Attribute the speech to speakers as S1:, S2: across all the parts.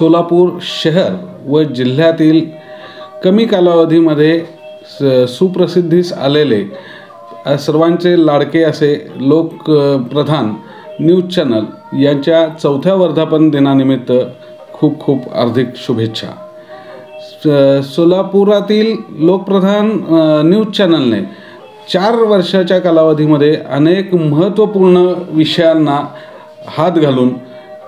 S1: सोलापूर शहर व जिल्ह्यातील कमी कालावधीमध्ये सुप्रसिद्धीस आलेले सर्वांचे लाडके असे लोकप्रधान न्यूज चॅनल यांच्या 4थ्या वर्धापन दिनानिमित्त खूप खूप हार्दिक शुभेच्छा। सोलापुरातील लोकप्रधान न्यूज चॅनलने 4 वर्षाच्या कालावधीमध्ये अनेक महत्त्वपूर्ण विषयांना हात घालून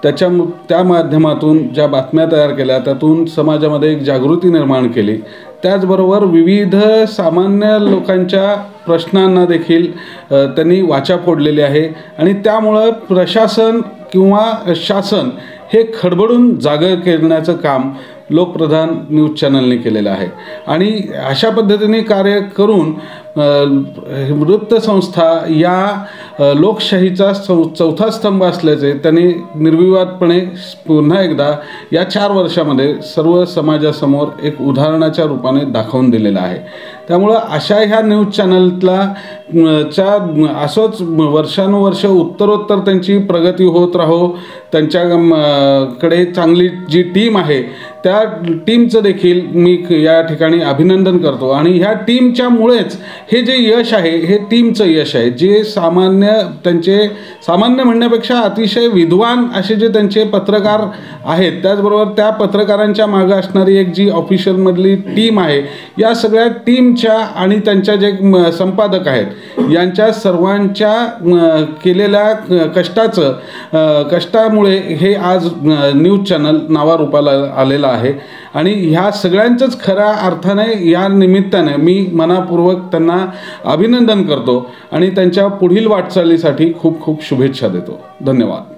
S1: त्या माध्यमातून ज्या बातम्या तयार केल्या त्यातून समाजामध्ये एक जागृती निर्माण केली। त्याचबरोबर विविध सामान्य लोकांच्या प्रश्नांना देखील त्यांनी वाचा फोडलेली आहे आणि त्यामुळे प्रशासन किंवा शासन हे खडबडून जागे करण्याचं काम लोकप्रधान न्यूज चॅनलने केलेलं आहे आणि अशा पद्धतीने कार्य करून वृत्तसंस्था या लोकशाहीचा चौथा स्तंभ असल्याचे त्यांनी निर्विवादपणे पुन्हा एकदा या 4 वर्षामध्ये सर्व समाजासमोर एक उदाहरणाच्या रूपाने दाखवून दिलेलं आहे। त्यामुळे अशा ह्या न्यूज चॅनलला असंच वर्षानुवर्ष उत्तरोत्तर त्यांची प्रगती होत राहो, त्यांच्याकडे चांगली जी टीम आहे त्या टीमचं देखील मी या ठिकाणी अभिनंदन करतो आणि ह्या टीमच्यामुळेच हे जे यश आहे हे टीमचं यश आहे। जे सामान्य म्हणण्यापेक्षा अतिशय विद्वान असे जे त्यांचे पत्रकार आहेत, त्याचबरोबर त्या पत्रकारांच्या मागे असणारी एक जी ऑफिशियलमधली टीम आहे, या सगळ्या टीमच्या आणि त्यांच्या जे संपादक आहेत यांच्या सर्वांच्या केलेल्या कष्टामुळे हे आज न्यूज चॅनल नावारूपाला आलेलं आहे आणि ह्या सगळ्यांचंच खऱ्या अर्थाने या निमित्ताने मी मनापूर्वक त्यांना अभिनंदन करतो आणि त्यांच्या पुढील वाटचालीसाठी खूप खूप शुभेच्छा देतो। धन्यवाद।